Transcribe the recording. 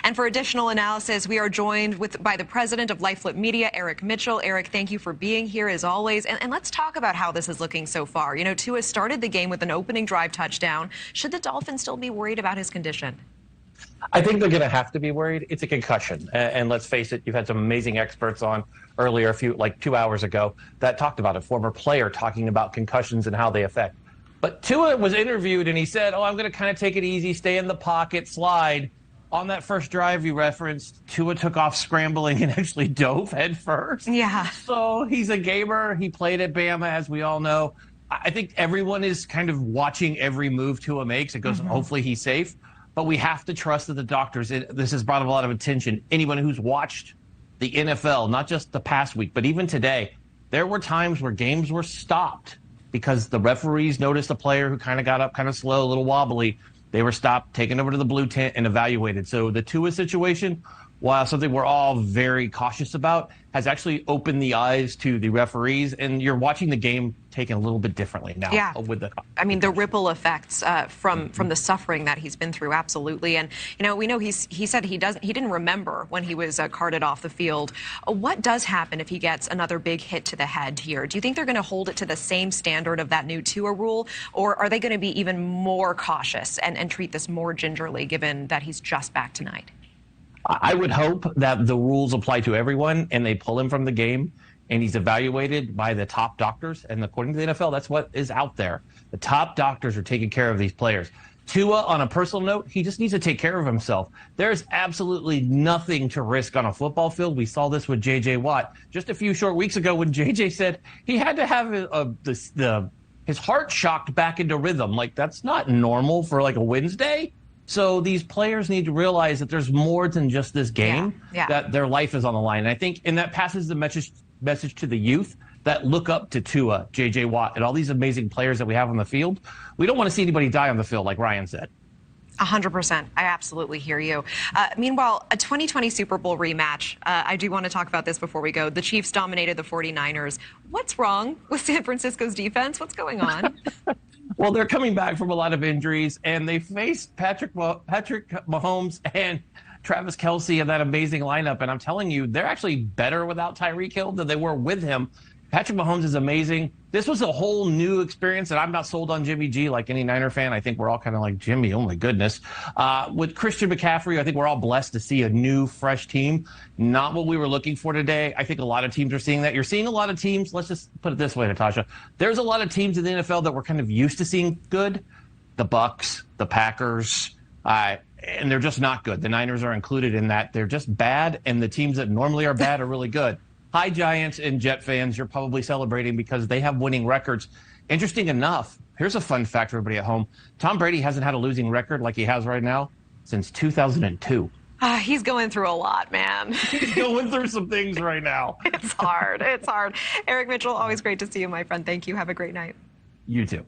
And for additional analysis, we are joined by the president of LifeFlip Media, Eric Mitchell. Eric, thank you for being here as always. And let's talk about how this is looking so far. You know, Tua started the game with an opening drive touchdown. Should the Dolphins still be worried about his condition? I think they're going to have to be worried. It's a concussion. And let's face it, you've had some amazing experts on earlier, like 2 hours ago, that talked about a former player talking about concussions and how they affect. But Tua was interviewed and he said, I'm going to kind of take it easy, stay in the pocket, slide. On that first drive you referenced, Tua took off scrambling and actually dove head first. Yeah. So he's a gamer. He played at Bama, as we all know. I think everyone is kind of watching every move Tua makes. It goes, hopefully he's safe. But we have to trust that the doctors, this has brought a lot of attention. Anyone who's watched the NFL, not just the past week, but even today, there were times where games were stopped because the referees noticed a player who kind of got up kind of slow, a little wobbly. They were stopped, taken over to the blue tent, and evaluated. So the Tua situation, while something we're all very cautious about, has actually opened the eyes to the referees, and you're watching the game taken a little bit differently now. Yeah. With I mean, the ripple effects from the suffering that he's been through, absolutely. And, you know, we know he said he didn't remember when he was carted off the field. What does happen if he gets another big hit to the head here? Do you think they're going to hold it to the same standard of that new Tua rule, or are they going to be even more cautious and treat this more gingerly, given that he's just back tonight? I would hope that the rules apply to everyone and they pull him from the game and he's evaluated by the top doctors. And according to the NFL, that's what is out there. The top doctors are taking care of these players. Tua, on a personal note, he just needs to take care of himself. There's absolutely nothing to risk on a football field. We saw this with J.J. Watt just a few short weeks ago when J.J. said he had to have his heart shocked back into rhythm. Like, that's not normal for like a Wednesday. So these players need to realize that there's more than just this game, that their life is on the line. And I think, and that passes the message to the youth that look up to Tua, J.J. Watt, and all these amazing players that we have on the field. We don't want to see anybody die on the field, like Ryan said. 100%. I absolutely hear you. Meanwhile, a 2020 Super Bowl rematch. I do want to talk about this before we go. The Chiefs dominated the 49ers. What's wrong with San Francisco's defense? What's going on? Well, they're coming back from a lot of injuries, and they faced Patrick Mahomes and Travis Kelce in that amazing lineup. And I'm telling you, they're actually better without Tyreek Hill than they were with him. Patrick Mahomes is amazing. This was a whole new experience, and I'm not sold on Jimmy G like any Niner fan. I think we're all kind of like, Jimmy, oh my goodness. With Christian McCaffrey, I think we're all blessed to see a new, fresh team. Not what we were looking for today. I think a lot of teams are seeing that. You're seeing a lot of teams, let's just put it this way, Natasha. There's a lot of teams in the NFL that we're kind of used to seeing good. The Bucks, the Packers, and they're just not good. The Niners are included in that. They're just bad, and the teams that normally are bad are really good. Hi, Giants and Jet fans. You're probably celebrating because they have winning records. Interesting enough, here's a fun fact for everybody at home. Tom Brady hasn't had a losing record like he has right now since 2002. He's going through a lot, man. He's going through some things right now. It's hard. It's hard. Eric Mitchell, always great to see you, my friend. Thank you. Have a great night. You too.